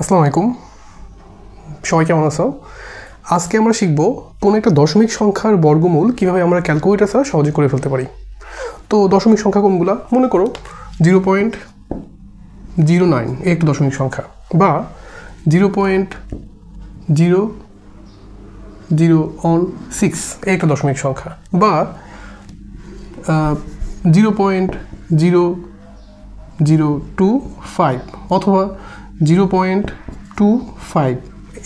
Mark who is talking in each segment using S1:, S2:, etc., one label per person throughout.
S1: আসসালামু আলাইকুম, সবাই কেমন আছো? আজকে আমরা শিখব কোন একটা দশমিক সংখ্যার বর্গমূল কিভাবে আমরা ক্যালকুলেটর ছাড়া সহজে করে ফেলতে পারি। তো দশমিক সংখ্যা কোনগুলো? মনে করো 0.09 একটা দশমিক সংখ্যা, বা 0.0016 একটা দশমিক সংখ্যা, বা 0.0025 অথবা 0.25।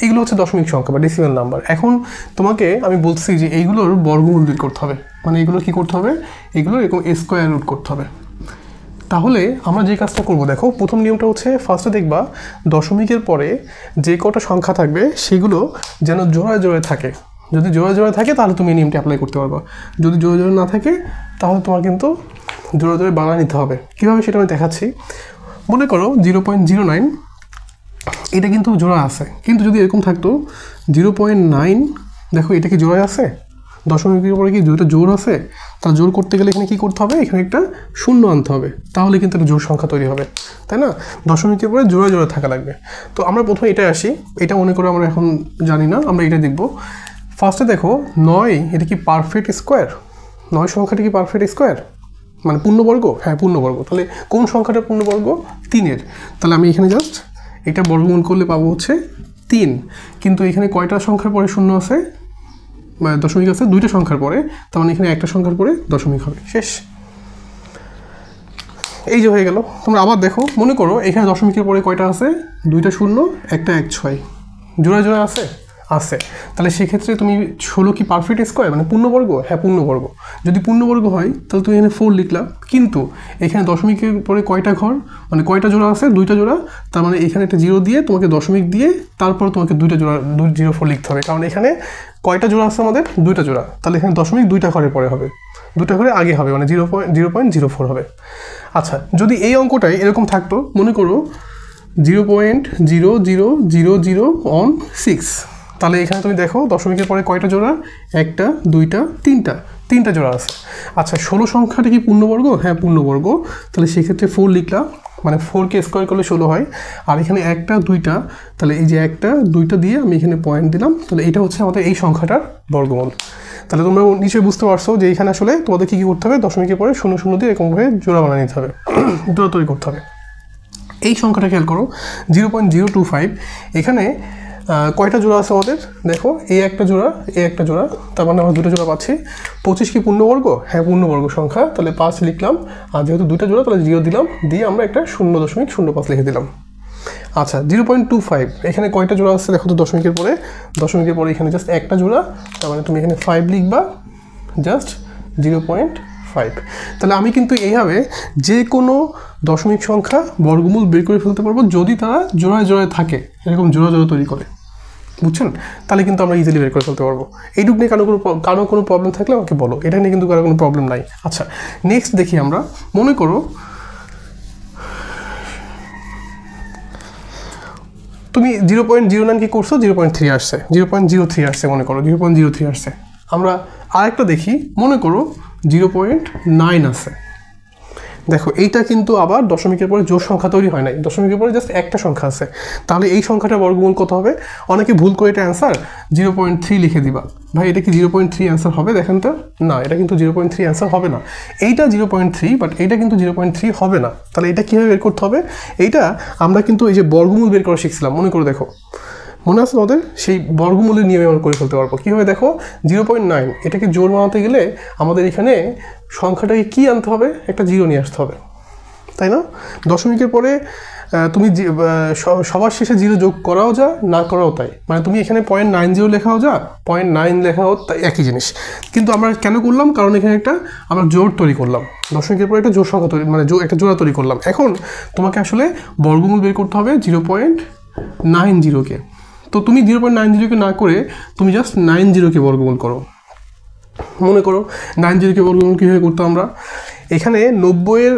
S1: এগুলো হচ্ছে দশমিক সংখ্যা বা ডেসিমাল নাম্বার। এখন তোমাকে আমি বলছি যে এইগুলোর বর্গমূল বের করতে হবে, মানে এগুলো কি করতে হবে, এগুলো এরকম স্কোয়ার রুট করতে হবে। তাহলে আমরা যে কাজটা করব, দেখো প্রথম নিয়মটা হচ্ছে ফার্স্টে দেখবা দশমিকের পরে যে কটা সংখ্যা থাকবে সেগুলো যেন জোড়ায় জোড়ায় থাকে। যদি জোড়ায় জোড়ায় থাকে তাহলে তুমি এই নিয়মটি অ্যাপ্লাই করতে পারবা। যদি জোড়ায় জোড়ায় না থাকে তাহলে তোমার কিন্তু জোড়ায় জোড়ায় বানায় নিতে হবে। কীভাবে সেটা আমি দেখাচ্ছি। মনে করো 0.09 এটা কিন্তু জোড়া আছে, কিন্তু যদি এরকম থাকতো 0.9, দেখো এটা কি জোড়ায় আছে? দশমিকের পরে কি দুটো জোড় আছে? তা জোড় করতে গেলে এখানে কি করতে হবে, এখানে একটা শূন্য আনতে হবে, তাহলে কিন্তু একটা জোড় সংখ্যা তৈরি হবে, তাই না? দশমিকের পরে জোড়া জোড়া থাকা লাগবে। তো আমরা প্রথমে এটা আসি, এটা মনে করে আমরা এখন জানি না, আমরা এটা দেখব। ফার্স্টে দেখো 9, এটা কি পারফেক্ট স্কোয়ার? 9 সংখ্যাটা কি পারফেক্ট স্কোয়ার, মানে পূর্ণবর্গ? হ্যাঁ পূর্ণবর্গ। তাহলে কোন সংখ্যাটা পূর্ণবর্গ? 3-এর। তাহলে আমি এখানে জাস্ট এটা বর্গমূল করলে পাবো হচ্ছে 3। কিন্তু এখানে কয়টা সংখ্যার পরে শূন্য আছে, দশমিক আছে? 2টা সংখ্যার পরে, তার মানে এখানে একটা সংখ্যার পরে দশমিক হবে, শেষ। এই যে হয়ে গেল। তোমরা আবার দেখো, মনে করো এখানে দশমিকের পরে কয়টা আছে? 2টা শূন্য, একটা 1 6, জোড়া জোড়া আছে? আছে। তাহলে সেক্ষেত্রে তুমি 16 কি পারফেক্ট স্কোয়ার, মানে পূর্ণবর্গ? হ্যাঁ পূর্ণবর্গ। যদি পূর্ণবর্গ হয় তাহলে তুমি এখানে 4 লিখলাম, কিন্তু এখানে দশমিকের পরে কয়টা ঘর, মানে কয়টা জোড়া আছে? 2টা জোড়া। তার মানে এখানে একটা 0 দিয়ে তোমাকে দশমিক দিয়ে তারপর তোমাকে 2টা জোড়া 204 লিখতে হবে, কারণ এখানে কয়টা জোড়া আছে আমাদের? 2টা জোড়া। তাহলে এখানে দশমিক 2টা ঘরের পরে হবে, 2টা ঘরে আগে হবে, মানে 0.04 হবে। আচ্ছা, যদি এই অঙ্কটাই এরকম থাকতো, মনে করো 0.00006, তাহলে এখানে তুমি দেখো দশমিকের পরে কয়টা জোড়া? 1টা 2টা 3টা জোড়া আছে। আচ্ছা, 16 সংখ্যাটা কি পূর্ণবর্গ? হ্যাঁ পূর্ণবর্গ। তাহলে সেক্ষেত্রে 4 লিখলাম, মানে 4কে স্কোয়ার করলে 16 হয়। আর এখানে 1টা 2টা, তাহলে এই যে 1টা 2টা দিয়ে আমি এখানে পয়েন্ট দিলাম, তাহলে এটা হচ্ছে আমাদের এই সংখ্যাটার বর্গমূল। তাহলে তোমরা নিশ্চয়ই বুঝতে পারছো যে এখানে আসলে তোমাদের কী করতে হবে, দশমিকের পরে 0 0 দিয়ে এরকমভাবে জোড়া বানিয়ে নিতে হবে, জোড়া তৈরি করতে হবে। এই সংখ্যাটা খেয়াল করো 0.025, এখানে কয়টা জোড়া আছে আমাদের? দেখো এই একটা জোড়া, এই একটা জোড়া, তার মানে আমরা 2টা জোড়া পাচ্ছি। 25 কি পূর্ণবর্গ? হ্যাঁ পূর্ণবর্গ সংখ্যা। তাহলে 5 লিখলাম, আর যেহেতু 2টা জোড়া তাহলে 0 দিলাম, দিয়ে আমরা একটা 0.05 লিখে দিলাম। আচ্ছা, 0.25, এখানে কয়টা জোড়া আছে দেখো তো দশমিকের পরে? দশমিকের পরে এখানে জাস্ট একটা জোড়া, তার মানে তুমি এখানে 5 লিখবা, জাস্ট 0.5। তাহলে আমি কিন্তু এইভাবে যে কোনো দশমিক সংখ্যা বর্গমূল বের করে ফেলতে পারবো যদি তারা জোড়ায় জোড়ায় থাকে, এরকম জোড়া জোড়া তৈরি করে, বুঝছেন? তাহলে কিন্তু আমরা ইজিলি বের করে ফেলতে পারবো। এইটুকু নিয়ে কারো কোনো প্রবলেম থাকলে আমাকে বলো, এটা নিয়ে কিন্তু কারো কোনো প্রবলেম নাই। আচ্ছা, নেক্সট দেখি আমরা। মনে করো তুমি 0.09 কি করছো? 0.3 আসছে, 0.03 আসছে, মনে করো 0.03 আসছে। আমরা আরেকটা দেখি, মনে করো 0.9 আছে। দেখো এইটা কিন্তু আবার দশমিকের পরে জোড় সংখ্যা তৈরি হয় নাই, দশমিকের পরে জাস্ট একটা সংখ্যা আছে। তাহলে এই সংখ্যাটার বর্গমূল কত হবে? অনেকে ভুল করে এটা অ্যান্সার 0.3 লিখে দিবা। ভাই এটা কি 0.3 অ্যান্সার হবে? দেখেন তো, না এটা কিন্তু 0.3 অ্যান্সার হবে না। এইটা 0.3, বাট এইটা কিন্তু 0.3 হবে না। তাহলে এটা কীভাবে বের করতে হবে? এইটা আমরা কিন্তু এই যে বর্গমূল বের করা শিখছিলাম, মনে করে দেখো, মনে আছে আমাদের? সেই বর্গমূলের নিয়মে আমরা করে ফেলতে পারবো। কীভাবে দেখো, 0.9 এটাকে জোড় বানাতে গেলে আমাদের এখানে সংখ্যাটাকে কী আনতে হবে? একটা 0 নিয়ে আসতে হবে, তাই না? দশমিকের পরে তুমি সবার শেষে 0 যোগ করাও যা, না করাও তাই, মানে তুমি এখানে 0.90 লেখাও যা, 0.9 লেখাও তাই, একই জিনিস। কিন্তু আমরা কেন করলাম? কারণ এখানে একটা আমরা জোড় তৈরি করলাম, দশমিকের পরে একটা জোড় সংখ্যা তৈরি, মানে একটা জোড়া তৈরি করলাম। এখন তোমাকে আসলে বর্গমূল বের করতে হবে 0.90-কে। তো তুমি 0.90-কে না করে তুমি জাস্ট 90-কে বর্গমূল করো। মনে করো 90-কে বর্গমূল কীভাবে করতো আমরা? এখানে 90-এর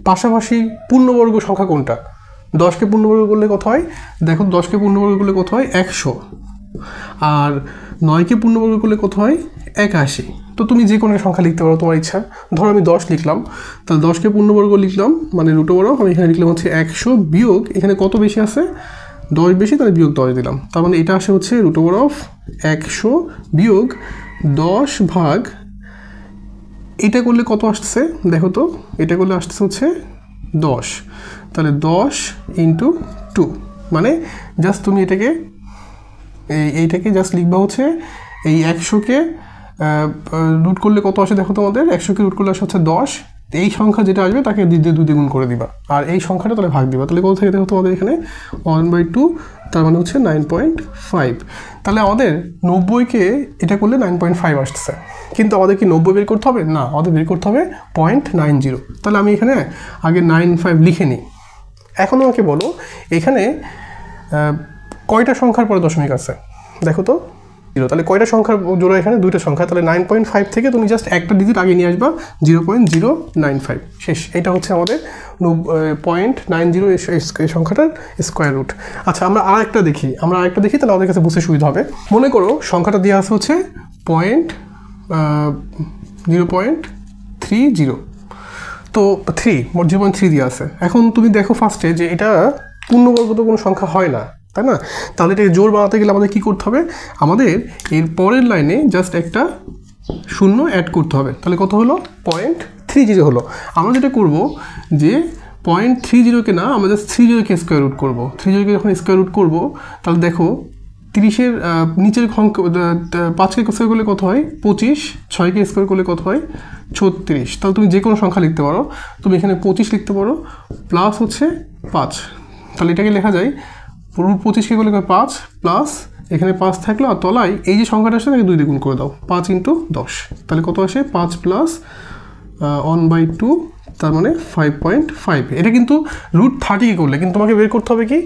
S1: পাশাপাশি পূর্ণবর্গ সংখ্যা কোনটা? 10কে পূর্ণবর্গ করলে কত হয়? দেখো 10কে পূর্ণবর্গ করলে কত হয়? 100। আর 9কে পূর্ণবর্গ করলে কত হয় 81। তো তুমি যে কোনো সংখ্যা লিখতে পারো তোমার ইচ্ছা। ধরো আমি 10 লিখলাম, তাহলে 10কে পূর্ণবর্গ লিখলাম মানে রুট ওভার অফ, আমি এখানে লিখলাম হচ্ছে 100 বিয়োগ এখানে কত বেশি আছে 10 বেশি, তাহলে বিয়োগ 10 দিলাম, তার মানে এটা আসে হচ্ছে রুট ওভার অফ 100 বিয়োগ 10 ভাগ, এটা করলে কত আসছে দেখো তো, এটা করলে আসছে হচ্ছে 10, তাহলে 10 ইন্টু 2, মানে জাস্ট তুমি এইটাকে জাস্ট লিখবা হচ্ছে এই 100কে রুট করলে কত আসে দেখো তোমাদের, 100কে রুট করলে আসে হচ্ছে 10, এই সংখ্যা যেটা আসবে তাকে 2 দিয়ে গুণ করে দিবা, আর এই সংখ্যাটা তাহলে ভাগ দিবা, তাহলে কত থেকে দেখো তোমাদের এখানে 1/2, তার মানে হচ্ছে 9.5। তাহলে আমাদের 90কে এটা করলে 9.5 আসছে, কিন্তু আমাদের কি 90 বের করতে হবে না, আমাদের বের করতে হবে 0.90। তাহলে আমি এখানে আগে 95 লিখে নিই। এখন আমাকে বলো এখানে কয়টা সংখ্যার পরে দশমিক আছে দেখো তো 0, তাহলে কয়টা সংখ্যার জোড়া এখানে 2টা সংখ্যা, তাহলে 9.5 থেকে তুমি জাস্ট একটা ডিজিট আগে নিয়ে আসবা 0.095 শেষ। এটা হচ্ছে আমাদের 0.90 এই সংখ্যাটার স্কোয়ার রুট। আচ্ছা আমরা আরেকটা দেখি, তাহলে আমাদের কাছে বুঝতে সুবিধা হবে। মনে করো সংখ্যাটা দেওয়া আছে হচ্ছে 0.30, তো 0.3 দিয়ে আছে। এখন তুমি দেখো ফার্স্টে যে এটা পূর্ণবর্গ তো কোনো সংখ্যা হয় না, তাই না? তাহলে এটাকে জোর বানাতে গেলে আমাদের কী করতে হবে, আমাদের এর পরের লাইনে জাস্ট একটা 0 অ্যাড করতে হবে, তাহলে কত হলো 0.30 হলো। আমরা যেটা করব যে 0.30কে না, আমরা জাস্ট 30কে স্কোয়ার রুট করবো। 30কে যখন স্কোয়ার রুট করবো তাহলে দেখো 30-এর নিচের সংখ্যা 5কে স্কোয়ার করলে কত হয় 25, 6কে স্কোয়ার করলে কত হয় 36। তাহলে তুমি যে কোনো সংখ্যা লিখতে পারো, তুমি এখানে 25 লিখতে পারো প্লাস হচ্ছে 5, তাহলে এটাকে লেখা যায় রুট 25কে করলে 5 প্লাস এখানে 5 থাকলো, আর তলায় এই যে সংখ্যাটা আসে তাকে 2 দিয়ে গুণ করে দাও, 5 × 10, তাহলে কত আসে 5 প্লাস 1/2, তার মানে 5.5। এটা কিন্তু রুট 30কে করলে কিন্তু তোমাকে বের করতে হবে কি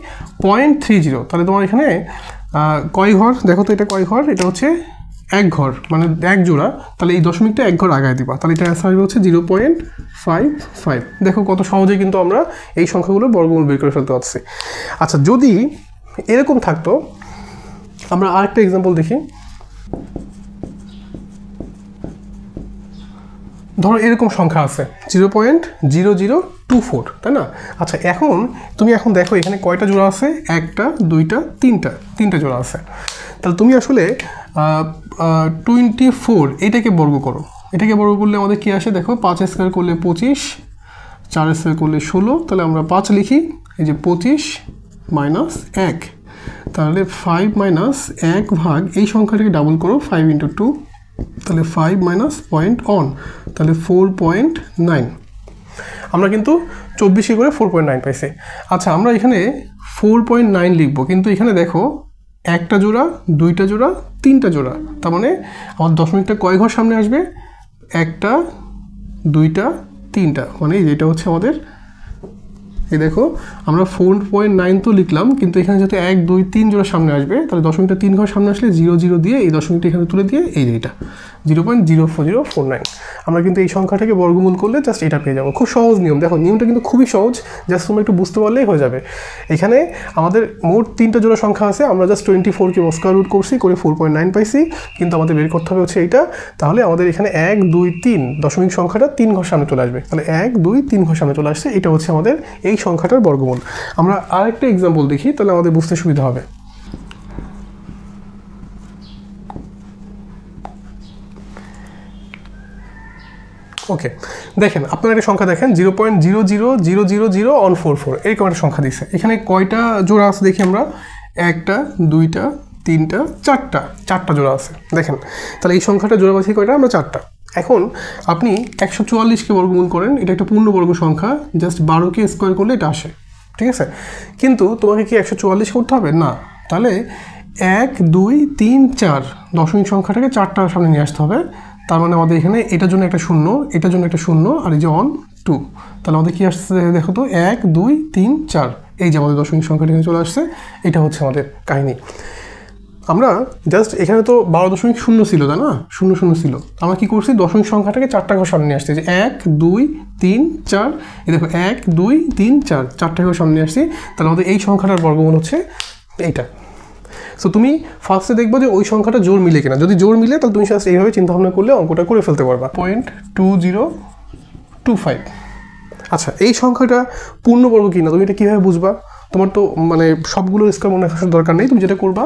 S1: 0.30, তাহলে তোমার এখানে কয় ঘর দেখো তো, এটা কয় ঘর, এটা হচ্ছে 1 ঘর মানে 1 জোড়া, তাহলে এই দশমিকটা 1 ঘর আগায় দিবা, তাহলে এটা অ্যান্সার হবে হচ্ছে 0.55। দেখো কত সহজে কিন্তু আমরা এই সংখ্যাগুলো বর্গমূল বের করে ফেলতে পারছি। আচ্ছা যদি এরকম থাকতো, আমরা আরেকটা এক্সাম্পল দেখি। ধরো এরকম সংখ্যা আছে 0.0024, তাই না? আচ্ছা তুমি এখন দেখো এখানে কয়টা জোড়া আছে, 1টা 2টা 3টা জোড়া আছে। তাহলে তুমি আসলে 24 এটাকে বর্গ করো, এটাকে বর্গ করলে আমাদের কি আসে দেখো, 5 স্কোয়ার করলে 25, 4 স্কোয়ার করলে 16, তাহলে আমরা 5 লিখি, এই যে 25 মাইনাস 1, তাহলে 5 মাইনাস 1 ভাগ এই সংখ্যাটাকে ডাবল করো 5 × 2, তাহলে 5 মাইনাস 0.1, তাহলে 4.9। আমরা কিন্তু 24 করে 4.9 পাইছি। আচ্ছা আমরা এখানে 4.9 লিখবো, কিন্তু এখানে দেখো 1টা জোড়া 2টা জোড়া 3টা জোড়া, তার মানে আমার দশমিকটা কয় ঘর সামনে আসবে, 1টা 2টা 3টা, মানে যেটা হচ্ছে আমাদের এই দেখো আমরা 4.9 তো লিখলাম, কিন্তু এখানে যেহেতু 1 2 3 জোড়া সামনে আসবে, তাহলে দশমিকটা 3 ঘর সামনে আসলে 0 0 দিয়ে এই দশমিকটা এখানে তুলে দিয়ে এই যেটা 0.0049। আমরা কিন্তু এই সংখ্যাটাকে বর্গমূল করলে জাস্ট এটা পেয়ে যাবো। খুব সহজ নিয়ম, দেখো নিয়মটা কিন্তু খুবই সহজ, জাস্ট তোমরা একটু বুঝতে পারলেই হয়ে যাবে। এখানে আমাদের মোট 3টা জোড়া সংখ্যা আছে, আমরা জাস্ট 24কে স্কোয়ার রুট করছি করে 4.9 পাইছি, কিন্তু আমাদের বের করতে হবে হচ্ছে এইটা। তাহলে আমাদের এখানে 1 2 3 দশমিক সংখ্যাটা 3 ঘর সামনে চলে আসবে, তাহলে 1 2 3 ঘর সামনে চলে আসছে, এটা হচ্ছে আমাদের এই সংখ্যাটার বর্গমূল। আমরা আরেকটা এক্সাম্পল দেখি, তাহলে আমাদের বুঝতে সুবিধা হবে। ওকে দেখেন আপনারা একটা সংখ্যা দেখেন 0.0000044 এরকম একটা সংখ্যা দিচ্ছে। এখানে কয়টা জোড়া আছে দেখি আমরা, 1টা 2টা 3টা 4টা জোড়া আছে দেখেন। তাহলে এই সংখ্যাটা জোড়া পাচ্ছি কয়টা, আমরা 4টা। এখন আপনি 144কে বর্গমূল করেন, এটা একটা পূর্ণবর্গ সংখ্যা, জাস্ট 12কে স্কোয়ার করলে এটা আসে, ঠিক আছে? কিন্তু তোমাকে কি 144 করতে হবে না, তাহলে 1 2 3 4 দশমিক সংখ্যাটাকে 4টার সামনে নিয়ে আসতে হবে। তার মানে আমাদের এখানে এটার জন্য একটা 0, এটার জন্য একটা 0, আর এই যে 1 2, তাহলে আমাদের কি আসছে দেখো তো 1 2 3 4, এই যে আমাদের দশমিক সংখ্যাটা এখানে চলে আসছে। এটা হচ্ছে আমাদের কাহিনী। আমরা জাস্ট এখানে তো 12.0 ছিল, তাই না, 0 0 ছিল। আমরা কি করছি, দশমিক সংখ্যাটাকে 4টা ঘর সামনে নিয়ে আসছি, যে 1 2 3 4, এই দেখো 1 2 3 4 4টা ঘর সামনে নিয়ে আসছি। তাহলে আমাদের এই সংখ্যাটার বর্গমূল হচ্ছে এইটা। সো তুমি ফার্স্টে দেখবো যে ওই সংখ্যাটা জোর মিলে কিনা, যদি জোর মিলে তাহলে তুমি জাস্ট এইভাবে চিন্তা ভাবনা করলে অঙ্কটা করে ফেলতে পারবা। 0.2025। আচ্ছা, এই সংখ্যাটা পূর্ণবর্গ কিনা তুমি এটা কীভাবে বুঝবা? তোমার তো মানে সবগুলো স্কোয়ার মনে রাখার দরকার নেই। তুমি যেটা করবা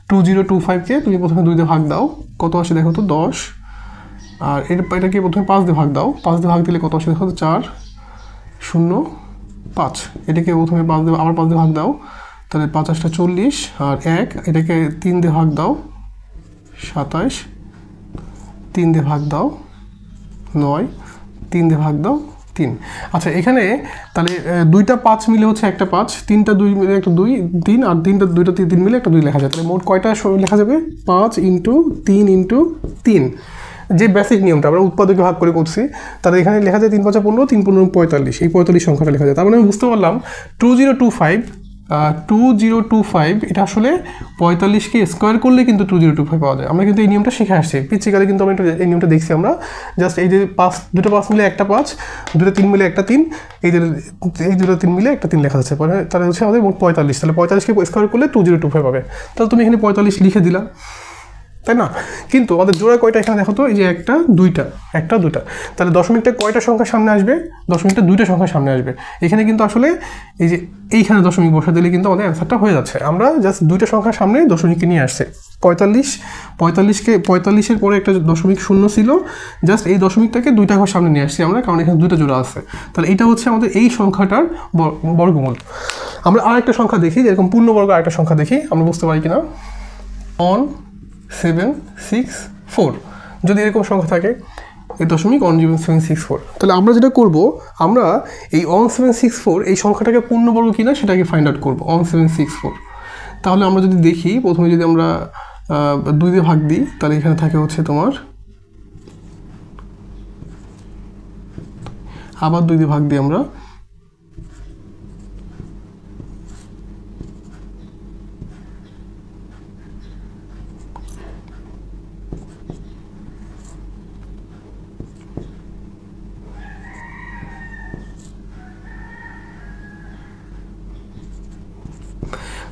S1: 2025কে তুমি প্রথমে 2 দিয়ে ভাগ দাও, কত আসে দেখো তো 10, আর এটাকে প্রথমে 5 দিয়ে ভাগ দাও, 5 দিয়ে ভাগ দিলে কত আসে দেখো তো 4, 0, 5। এটাকে প্রথমে 5 দিয়ে আবার 5 দিয়ে ভাগ দাও, তাহলে 5 8 40, আর 1 এটাকে 3 দিয়ে ভাগ দাও 27, 3 দিয়ে ভাগ দাও 9, 3 দিয়ে ভাগ দাও 3। আচ্ছা, এখানে তাহলে 2টা 5 মিলে হচ্ছে একটা 5, 3টা 2 মিলে একটা 2, 3, আর 2টা 3 মিলে একটা 2 লেখা যায়। তাহলে মোট কয়টা লেখা যাবে? 5 × 3 × 3, যে বেসিক নিয়মটা আমরা উৎপাদকে ভাগ করে করছি। তাহলে এখানে লেখা যায় 3 5 15, 3 15 45, এই 45 সংখ্যাটা লেখা যায়। তার মানে আমি বুঝতে পারলাম 2025 এটা আসলে 45কে স্কোয়ার করলে কিন্তু 2025 পাওয়া যায়। আমরা কিন্তু এই নিয়মটা শিখে আসছি পিচ্ছিকালে, কিন্তু আমরা এই নিয়মটা দেখছি আমরা। জাস্ট এই যে 2টা 5 মিলে একটা 5, 2টা 3 মিলে একটা 3, এই 2টা 3 মিলে একটা 3 লেখা যাচ্ছে। তাহলে হচ্ছে আমাদের মোট 45। তাহলে 45কে স্কোয়ার করলে 2025 পাবে। তাহলে তুমি এখানে 45 লিখে দিলা, তাই না? কিন্তু আমাদের জোড়া কয়টা এখানে দেখো তো, এই যে একটা 2টা, তাহলে দশমিকটা কয়টা সংখ্যার সামনে আসবে? দশমিকটা 2টা সংখ্যার সামনে আসবে। এখানে কিন্তু আসলে এই যে এইখানে দশমিক বসা দিলে কিন্তু আমাদের অ্যান্সারটা হয়ে যাচ্ছে। আমরা জাস্ট 2টা সংখ্যার সামনে দশমিককে নিয়ে আসছে। 45-এর পরে একটা দশমিক শূন্য ছিল, জাস্ট এই দশমিকটাকে 2টা ঘর সামনে নিয়ে আসছি আমরা, কারণ এখানে 2টা জোড়া আছে। তাহলে এটা হচ্ছে আমাদের এই সংখ্যাটার বর্গমূল। আমরা আরেকটা সংখ্যা দেখি, যেরকম পূর্ণবর্গ আরেকটা সংখ্যা দেখি, আমরা বুঝতে পারি কিনা। 1764, যদি এরকম সংখ্যা থাকে, এই দশমিক 1764, তাহলে আমরা যেটা করব, আমরা এই 1764 এই সংখ্যাটাকে পূর্ণবর্গ কিনা সেটাকে ফাইন্ড আউট করবো। 1764, তাহলে আমরা যদি দেখি, প্রথমে যদি আমরা 2 দিয়ে ভাগ দিই, তাহলে এখানে থাকে হচ্ছে তোমার, আবার 2 দিয়ে ভাগ দিই আমরা,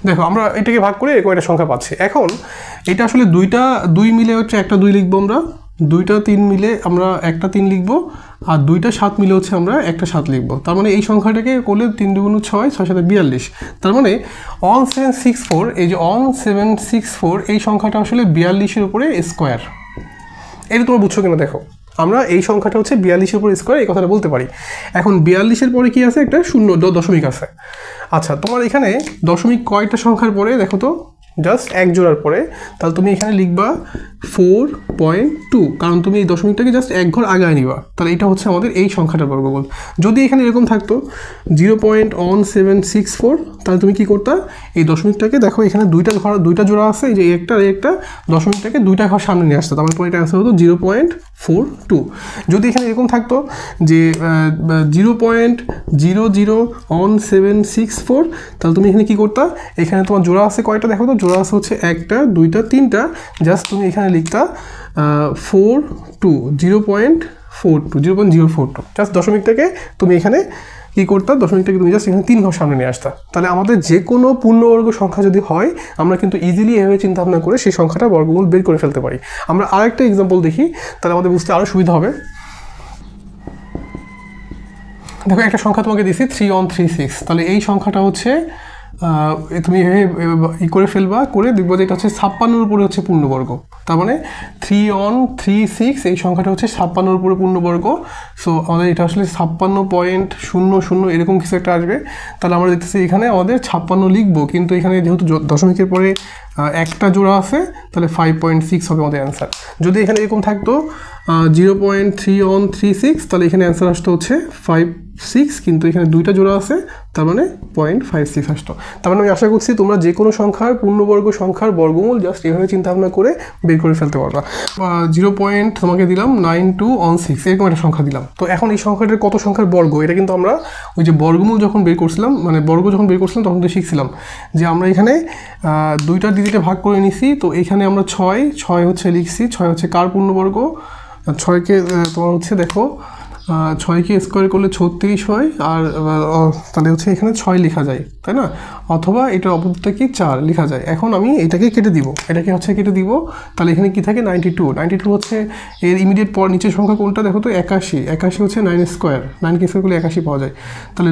S1: দেখো আমরা এটাকে ভাগ করে এরকম একটা সংখ্যা পাচ্ছি। এখন এটা আসলে 2টা 2 মিলে হচ্ছে একটা 2 লিখবো আমরা, 2টা 3 মিলে আমরা একটা 3 লিখবো, আর 2টা 7 মিলে হচ্ছে আমরা একটা 7 লিখবো। তার মানে এই সংখ্যাটাকে করলে 3 × 2 = 6, 6 × 7 = 42। তার মানে 1764, এই যে 1764 এই সংখ্যাটা আসলে 42-এর উপরে স্কোয়ার। এটা তোমরা বুঝছো কিনা দেখো, আমরা এই সংখ্যাটা হচ্ছে 42-এর উপরে স্কোয়ার, এই কথাটা বলতে পারি। এখন 42-এর পরে কি আছে? একটা শূন্য দশমিক আছে। আচ্ছা, তোমার এখানে দশমিক কয়টা সংখ্যার পরে দেখো তো? জাস্ট এক জোড়ার পরে। তাহলে তুমি এখানে লিখবা 4.2, কারণ তুমি এই দশমিকটাকে জাস্ট এক ঘর আগায় নিবা। তাহলে এটা হচ্ছে আমাদের এই সংখ্যাটার বর্গমূল। যদি এখানে এরকম থাকতো 0.1764, তাহলে তুমি কি করতা? এই দশমিকটাকে দেখো এখানে 2টা জোড়া আছে, এই যে একটা দশমিকটাকে 2টা ঘর সামনে নিয়ে আসতো, তাহলে এটা অ্যান্সার হতো 0.42। যদি এখানে এরকম থাকতো যে 0.00164, তাহলে তুমি এখানে কি করতা? এখানে তোমার জোড়া আছে কয়টা দেখো তো? জোড়া আছে হচ্ছে 1টা 2টা 3টা, জাস্ট তুমি এখানে লিখতা 0.042, জাস্ট দশমিকটাকে তুমি এখানে কি করতা? দশমিকটাকে তুমি জাস্ট এখানে 3 ঘর সামনে নিয়ে আসতা। তাহলে আমাদের যে কোনো পূর্ণবর্গ সংখ্যা যদি হয়, আমরা কিন্তু ইজিলি এভাবে চিন্তা ভাবনা করে সেই সংখ্যাটা বর্গমূল বের করে ফেলতে পারি। আমরা আরেকটা এক্সাম্পল দেখি, তাহলে আমাদের বুঝতে আরও সুবিধা হবে। দেখো একটা সংখ্যা তোমাকে দিছি 3136, তাহলে এই সংখ্যাটা হচ্ছে তুমি ই করে ফেলবা, করে দেখবো যে এটা হচ্ছে 56-এর উপরে হচ্ছে পূর্ণবর্গ। তার মানে 3136 এই সংখ্যাটা হচ্ছে 56-এর উপরে পূর্ণবর্গ। সো আমাদের এটা আসলে 56.00 এরকম কিছু একটা আসবে। তাহলে আমরা দেখতেছি এখানে আমাদের 56 লিখবো, কিন্তু এখানে যেহেতু দশমিকের পরে একটা জোড়া আছে, তাহলে 5.6 হবে আমাদের অ্যান্সার। যদি এখানে এরকম থাকতো 0.3136, তাহলে এখানে অ্যান্সার আসতো হচ্ছে 5.6, কিন্তু এখানে 2টা জোড়া আছে, তার মানে 0.56 আসতো। তার মানে আমি আশা করছি তোমরা যে কোনো সংখ্যার পূর্ণবর্গ সংখ্যার বর্গমূল জাস্ট এভাবে চিন্তা ভাবনা করে বের করে ফেলতে পারবা। 0. তোমাকে দিলাম 9216, এরকম একটা সংখ্যা দিলাম। তো এখন এই সংখ্যাটার কত সংখ্যার বর্গ, এটা কিন্তু আমরা ওই যে বর্গমূল যখন বের করছিলাম, মানে বর্গ যখন বের করছিলাম, তখন তো শিখছিলাম যে আমরা এখানে 2টা ডিজিটে ভাগ করে নিছি। তো এখানে আমরা 6 হচ্ছে লিখছি, 6 হচ্ছে কার পূর্ণবর্গ? 6কে তোমার হচ্ছে দেখো 6কে স্কোয়ার করলে 36 হয়, আর তাহলে হচ্ছে এখানে 6 লেখা যায়, তাই না? অথবা এটার অপরটা কি 4 লেখা যায়। এখন আমি এটাকে কেটে দিব, এটাকে হচ্ছে কেটে দিব, তাহলে এখানে কি থাকে 92 হচ্ছে এর ইমিডিয়েট পর নিচের সংখ্যা কোনটা দেখো তো 81 হচ্ছে 9 স্কোয়ার, 9কে স্কোয়ার করলে 81 পাওয়া যায়। তাহলে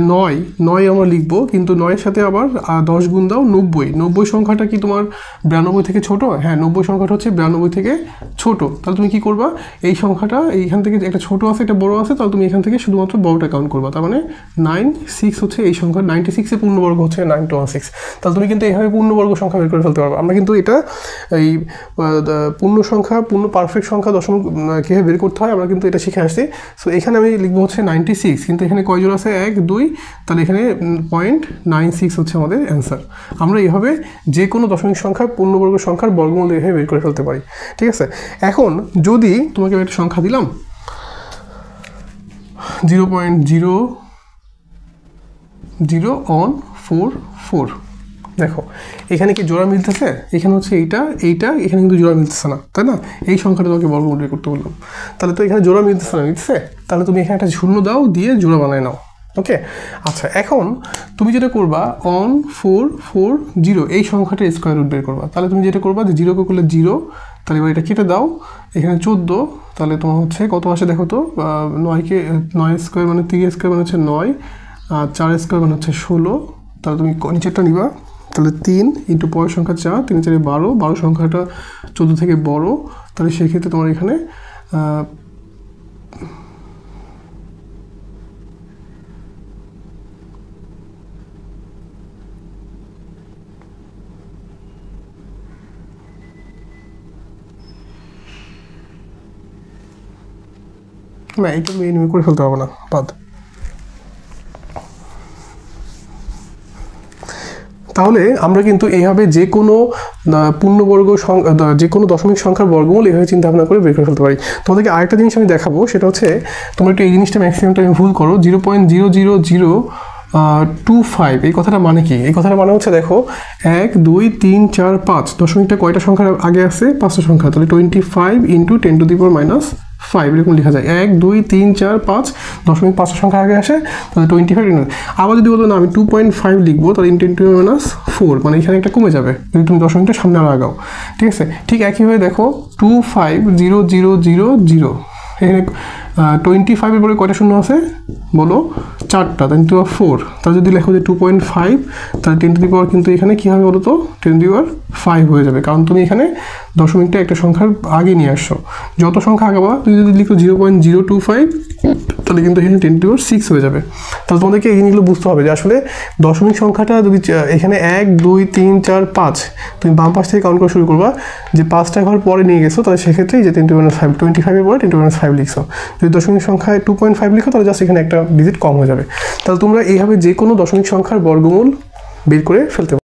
S1: 9 আমরা লিখবো, কিন্তু 9-এর সাথে আবার 10 গুণ দাও 90 সংখ্যাটা কি তোমার 92 থেকে ছোট? হ্যাঁ, 90 সংখ্যাটা হচ্ছে 92 থেকে ছোট। তাহলে তুমি কি করবা, এই সংখ্যাটা এইখান থেকে একটা ছোট আছে একটা বড় আছে, তাহলে তুমি এখান থেকে শুধুমাত্র বড়টা কাউন্ট করবা। তার মানে 96 হচ্ছে এই সংখ্যা, 96-এর পূর্ণবর্গ হচ্ছে 926। তাহলে তুমি কিন্তু এইভাবে পূর্ণবর্গ সংখ্যা বের করে ফেলতে পারবে। আমরা কিন্তু এটা এই পূর্ণ সংখ্যা, পূর্ণ পারফেক্ট সংখ্যা দশমিক কীভাবে বের করতে হয় আমরা কিন্তু এটা শিখে আসছি। সো এখানে আমি লিখবো হচ্ছে 96, কিন্তু এখানে কয় জোড়া আছে 1 2, তাহলে এখানে 0.96 হচ্ছে আমাদের অ্যান্সার। আমরা এইভাবে যে কোনো দশমিক সংখ্যা পূর্ণবর্গ সংখ্যার বর্গমূল এইভাবে বের করে ফেলতে পারি, ঠিক আছে? এখন যদি তোমাকে একটা সংখ্যা দিলাম 0.00144, দেখো এখানে কি জোড়া মিলতেছে? এখানে হচ্ছে এইটা, এখানে কিন্তু জোড়া মিলতেছে না, তাই না? এই সংখ্যাটা তোমাকে বর্গমূল বের করতে বললাম, তাহলে তো এখানে জোড়া মিলতেছে না, মিলতেছে? তাহলে তুমি এখানে একটা শূন্য দাও, দিয়ে জোড়া বানায় নাও। ওকে, আচ্ছা, এখন তুমি যেটা করবা 1440 এই সংখ্যাটা স্কোয়ার রুট বের করবা। তাহলে তুমি যেটা করবা যে 0কে করলে 0, তাহলে এবার এটা কেটে দাও, এখানে 14, তাহলে তোমার হচ্ছে কত আসে দেখো তো, 9কে 9 স্কোয়ার মানে 3 স্কোয়ার মানে হচ্ছে 9, আর 4 স্কোয়ার মানে হচ্ছে 16। তাহলে তুমি নিচেরটা নিবা, তাহলে 3 ইন্টু পরের সংখ্যা 4, 3 4 12 সংখ্যাটা 14 থেকে বড়, তাহলে সেক্ষেত্রে তোমার এখানে না, এটা তুমি এনিমে করে ফেলতে পারবো না, বাদ। তাহলে আমরা কিন্তু এইভাবে যে কোনো পূর্ণবর্গ যে কোনো দশমিক সংখ্যার বর্গমূল এইভাবে চিন্তা ভাবনা করে বের করে ফেলতে পারি। তোমাদেরকে আরেকটা জিনিস আমি দেখাবো, সেটা হচ্ছে তোমরা একটু এই জিনিসটা ম্যাক্সিমামটা আমি ভুল করো। 0.00025 এই কথাটা মানে কি? এই কথাটা মানে হচ্ছে দেখো 1 2 3 4 5 দশমিকটা কয়টা সংখ্যার আগে আছে? 5টা সংখ্যা, তাহলে 25 into 10 to the power minus 5 এরকম লেখা যায়। 1 2 3 4 5 দশমিক 5টা সংখ্যা আগে আসে, তাহলে 25। আবার যদি বলো না আমি 2.5 লিখবো, তাহলে 10 টু দি মাইনাস 4, মানে এখানে একটা কমে যাবে যদি তুমি দশমিকটা সামনে আর আগাও, ঠিক আছে? ঠিক একইভাবে দেখো 25000, এখানে 25-এর পরে কয়টা শূন্য আছে বলো? 4টা, তাই 2 আর 4। তাহলে যদি লেখো যে 2.5, তাহলে 10 টু দি পাওয়ার কিন্তু এখানে কী হবে বলো তো? 10 টু দি পাওয়ার 5 হয়ে যাবে, কারণ তুমি এখানে দশমিকটা একটা সংখ্যার আগে নিয়ে আসছো। যত সংখ্যা আগাবা, তুমি যদি লিখো 0.025, তাহলে কিন্তু এখানে 10 টু দি পাওয়ার 6 হয়ে যাবে। তাহলে তোমাদেরকে এই জিনিসগুলো বুঝতে হবে যে আসলে দশমিক সংখ্যাটা যদি এখানে 1 2 3 4 5 তুমি বাম পাশ থেকে কাউন্ট করা শুরু করবা, যে 5টা ঘর পরে নিয়ে গেছো, তাহলে সেক্ষেত্রে যে 10 টু দি পাওয়ার 5, 25-এর পরে 10 টু দি পাওয়ার 5 লিখছো। যদি দশমিক সংখ্যায় 2.5 লিখো, তাহলে জাস্ট এখানে একটা ডিজিট কম হয়ে যাবে। তাহলে তোমরা এইভাবে যে কোনো দশমিক সংখ্যার বর্গমূল বের করে ফেলতে পারো।